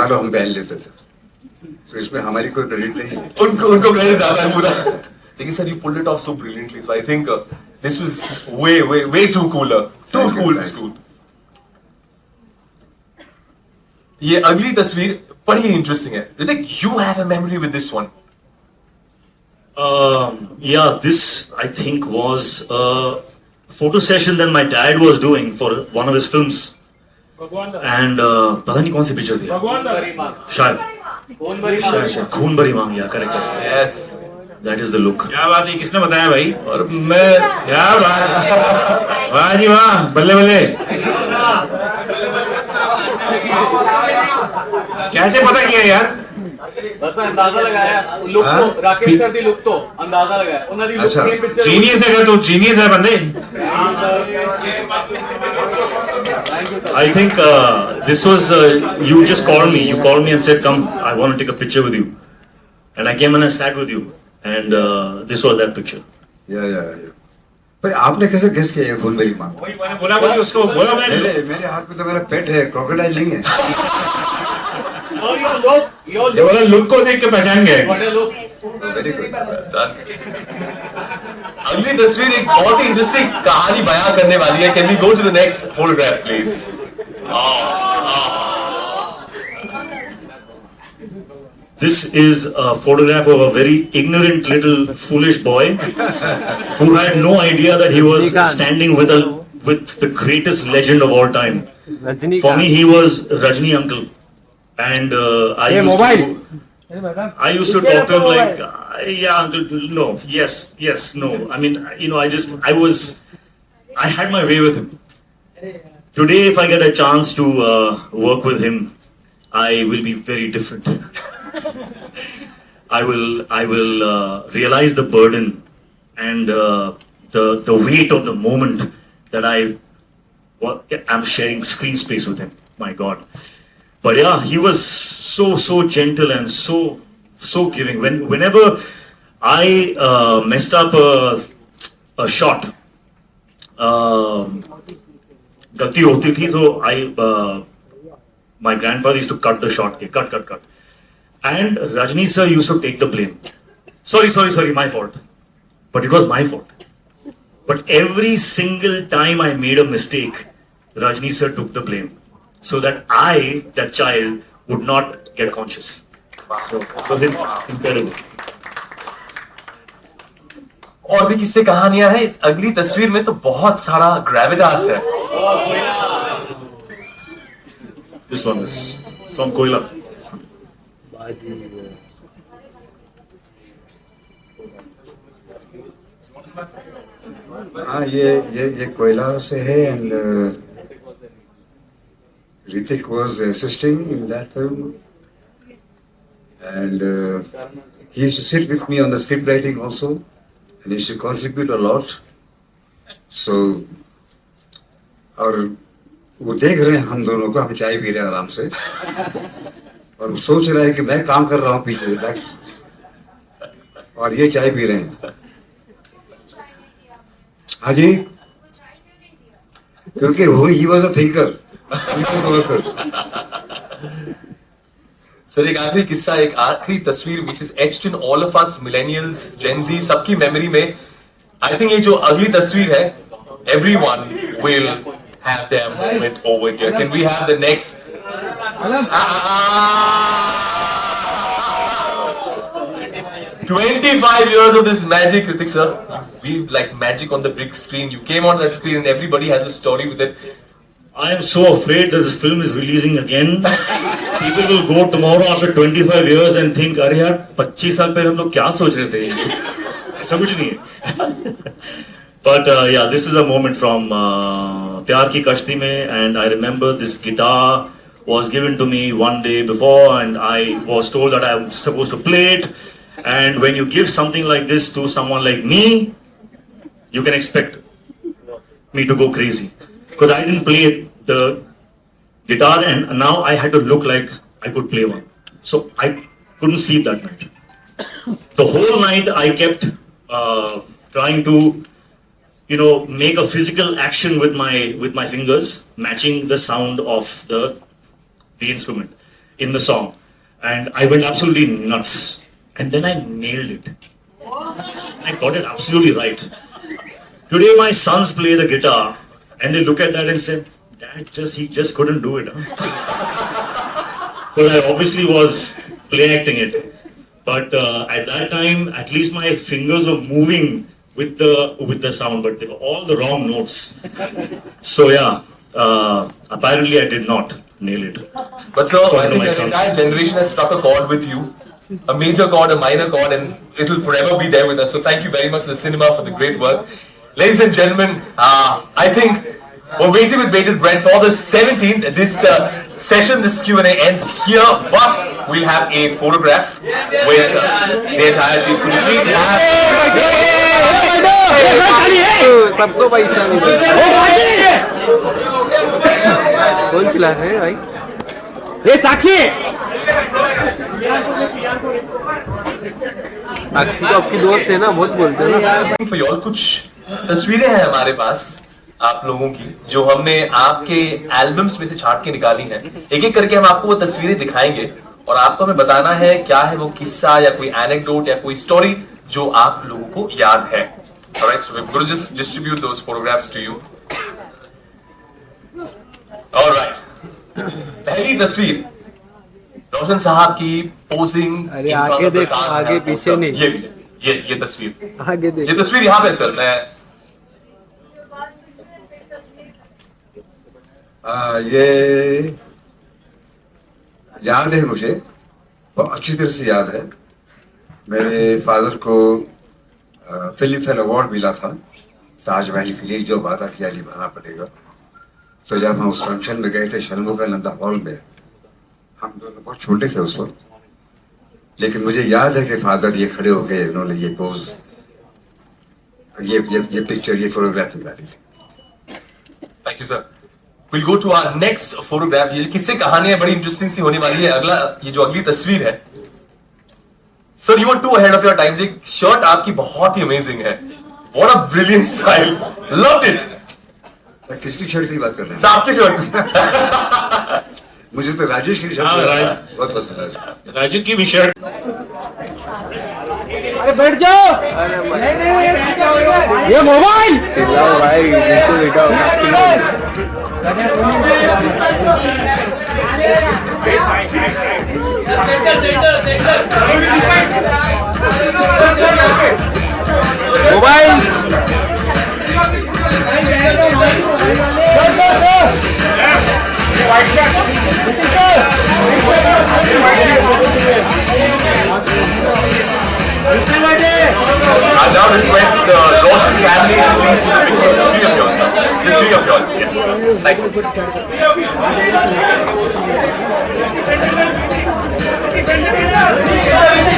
आगे हम पहन लेते थे. तो इसमें हमारी कोई क्रेडिट नहीं है. उनको क्रेडिट ज्यादा है पूरा. लेकिन sir, you pulled it off so brilliantly. So I think this was way too cooler. Too cool this cool. ये अगली तस्वीर बड़ी इंटरेस्टिंग है. Hrithik, you have a memory with this one. Yeah, this I think was a photo session that my dad was doing for one of his films. And पता नहीं कौन सी picture थी. शायद खून भरी मांग. या correct. Yes. That is the look. क्या बात है, किसने बताया भाई? और मैं क्या बात, वाह जी वाह, बल्ले बल्ले. कैसे पता किया यार? बस मैं अंदाजा लगाया लुक तो राकेश सर दी लुक तो अंदाजा लगाया ਉਹਨਾਂ ਦੀ अच्छा. लुक पिक्चर जीनियस है तू, जीनियस है बंदे. I think this was you just called me. You called me and said, "Come, I want to take a picture with you." And I came and I sat with you. And this was that picture. या. भाई आपने कैसे guess किया ये खून भरी मांग? वही मैंने बोला, मुझे उसको बोला मैंने. मेरे हाथ में तो मेरा पेट है, क्रोकोडाइल नहीं है. और योर ये बोला लुक को देख के पहचान गए. What a look. Very good. अगली तस्वीर एक बहुत ही इंटरेस्टिंग कहानी बयां करने वाली है. Can we go to the next photograph please? This is a photograph of a very ignorant little foolish boy who had no idea that he was standing with the greatest legend of all time. For me, he was Rajni uncle, and I used to talk to him like, yeah, uncle, no, yes, no. I mean, I had my way with him. Today, if I get a chance to work with him, I will be very different. I will realize the burden and the weight of the moment that I'm sharing screen space with him. My God. But yeah, he was so gentle and so giving. Whenever I messed up a shot, गलती होती थी तो my grandfather used to cut the shot. Cut. And Rajni sir used to take the blame. Sorry, my fault. But it was my fault. But every single time I made a mistake, Rajni sir took the blame. So that that child, would not get conscious. So it was incredible. और भी किससे कहानियां हैं. इस अगली तस्वीर में तो बहुत सारा ग्रेविटास है. This one is from Koila. हाँ, ये कोयला से है. And Hrithik was assisting in that film, and he used to sit with me on the script writing also, and he used to contribute a lot. So, और वो देख रहे हैं हम दोनों को, हम चाय पी रहे हैं आराम से, और सोच रहा है कि मैं काम कर रहा हूँ पीछे बैक, और ये चाय पी रहे हैं. हाँ जी, क्योंकि वो he was a thinker. Sir, एक आखिरी किस्सा, एक आखिरी तस्वीर which is etched in all of us millennials, Gen Z, सबकी मेमोरी में. I think ये जो अगली तस्वीर है, everyone will have their moment over here. Can we have the next? 25 years of this magic, Hrithik sir. We like magic on the big screen. You came on that screen and everybody has a story with it. I am so afraid that this film is releasing again. People will go tomorrow after 25 years and think, अरे यार 25 साल पहले हम लोग क्या सोच रहे थे? ऐसा कुछ नहीं है. But yeah, this is a moment from प्यार की कश्ती में, and I remember this guitar was given to me one day before, and I was told that I was supposed to play it, And when you give something like this to someone like me, you can expect me to go crazy. Because I didn't play the guitar and now I had to look like I could play one. So I couldn't sleep that night. The whole night I kept trying to, make a physical action with my fingers, matching the sound of the instrument in the song. And I went absolutely nuts. And then I nailed it. I got it absolutely right. Today my sons play the guitar and they look at that and say, Dad, he just couldn't do it. Because I obviously was play acting it. But at that time, at least my fingers were moving with the sound, but they were all the wrong notes. So yeah, apparently I did not nail it. But sir, I think my an son. entire generation has struck a chord with you. A major chord, a minor chord, and it will forever be there with us. So thank you very much to the cinema for the great work. Ladies and gentlemen, I think we're waiting with bated breath for the 17th. This session, this Q&A ends here, but we'll have a photograph with the entire team. Could you please have... सबको पैसा कौन चिल्ला रहे हैं भाई? ये साक्षी साक्षी तो आपकी दोस्त है ना, बहुत बोलते हैं ना। For y'all, कुछ तस्वीरें हैं हमारे पास आप लोगों की जो हमने आपके एल्बम्स में से छांट के निकाली हैं। एक एक करके हम आपको वो तस्वीरें दिखाएंगे और आपको हमें बताना है क्या है वो किस्सा या कोई एनेक्डोट या कोई स्टोरी जो आप लोगों को याद है। Alright, so we're going to just distribute those photographs to you. Alright, पहली तस्वीर रोशन साहब की पोजिंग। अरे आगे देखो, आगे पीछे नहीं। ये तस्वीर आगे देखो। ये तस्वीर यहाँ पे सर मैं ये याद है मुझे, बहुत अच्छी तरह से याद है। मेरे फादर को फिल्म फेयर अवार्ड मिला था ताजमहल के लिए, जो वादा किया निभाना पड़ेगा। तो जब हम उस फंक्शन में गए थे षणमुखानंद हॉल में, हम दोनों बहुत छोटे थे उस वक्त, लेकिन मुझे याद है कि फादर ये खड़े हो गए, उन्होंने ये पोज, ये पिक्चर, ये फोटोग्राफ निकाली थी। Thank you sir. We'll go to our next photograph. ये किससे कहानियां बड़ी इंटरेस्टिंग सी होने वाली है। ये जो अगली तस्वीर है sir, you were too ahead of your times. ये शर्ट आपकी बहुत ही अमेजिंग है। What a brilliant style. Loved it. किसकी शर्ट की बात कर रहे हैं? आपकी शर्ट। मुझे तो राजेश की शर्ट बहुत पसंद है। राजू की भी शर्ट। अरे बैठ जाओ। नहीं, ये मोबाइल चिल्लाओ भाई, नीचे बैठो। Mobile I now request the Roshan family to please take a picture. The three of you, sir. The three of you. Yes. Thank you.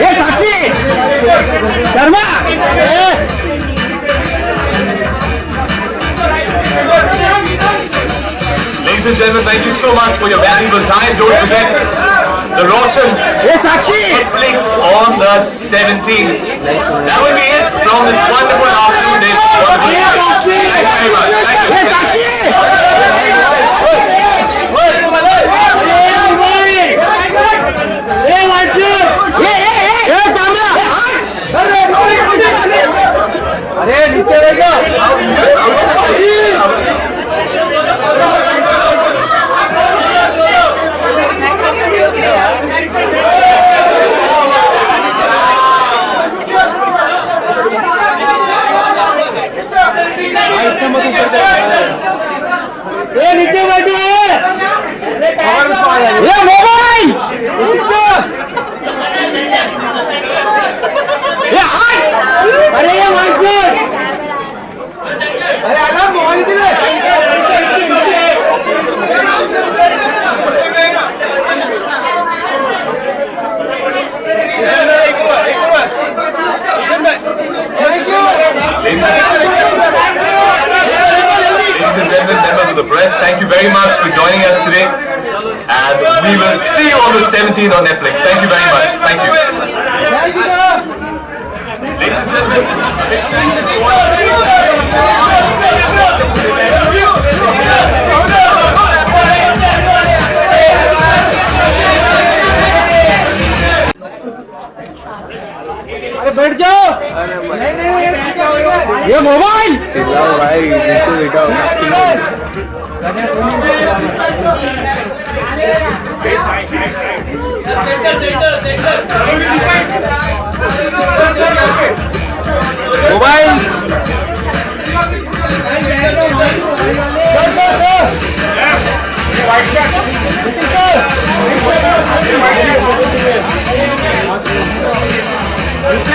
ये साक्षी Sharma Ladies and gentlemen, thank you so much for your valuable time. Don't forget the Roshans ये साक्षी Netflix on the 17th. That will be it from this wonderful afternoon. This wonderful evening. Thank you very much. Thank you. ये साक्षी अरे नीचे ये नीचे बैठो ये mobile ये हाथ अरे ये माइक अरे 17 on Netflix. Thank you very much. Thank you. Thank you, sir. Ladies and gentlemen, a big thank you to अरे बैठ जाओ। नहीं नहीं ये मोबाइल भाई mobile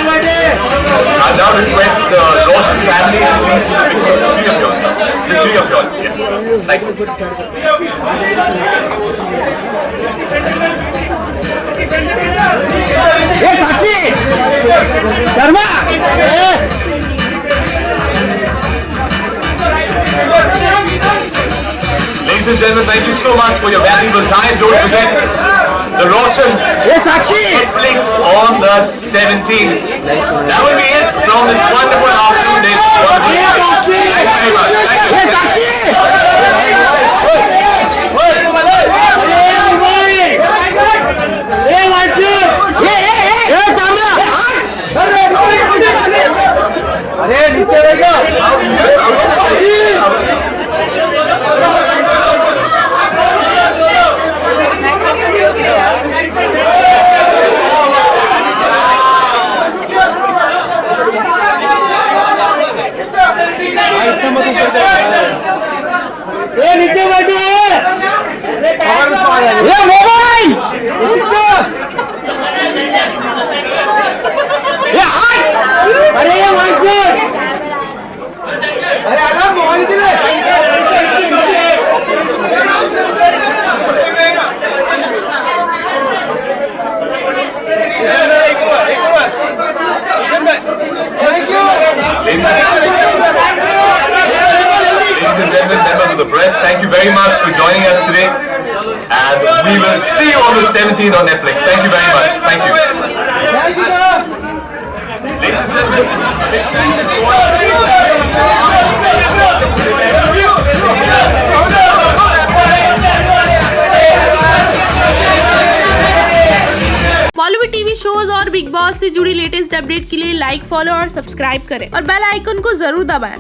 I now request the Roshan family to please take a picture. The three of you, sir. The three of you. Yes. Thank you. ये साक्षी Sharma Ladies and gentlemen, thank you so much for your valuable time. Don't forget the Roshans ये साक्षी Netflix on the 17th. That will be it from this wonderful afternoon. This wonderful evening. Thank you very much. Thank you. ये साक्षी अरे नीचे बैठो ये नीचे बैठो ये mobile ये हाथ अरे ये माइक्रोफोन अरे आला मोबाइल किधर Ladies and gentlemen, members of the press, thank you very much for joining us today. And we will see you on the 17th on Netflix. Thank you very much. Thank you. Thank you sir Ladies and gentlemen, a big thank you to Bollywood TV shows और big boss से जुड़ी latest update के लिए like, follow और subscribe करें और bell icon को जरूर दबाएं।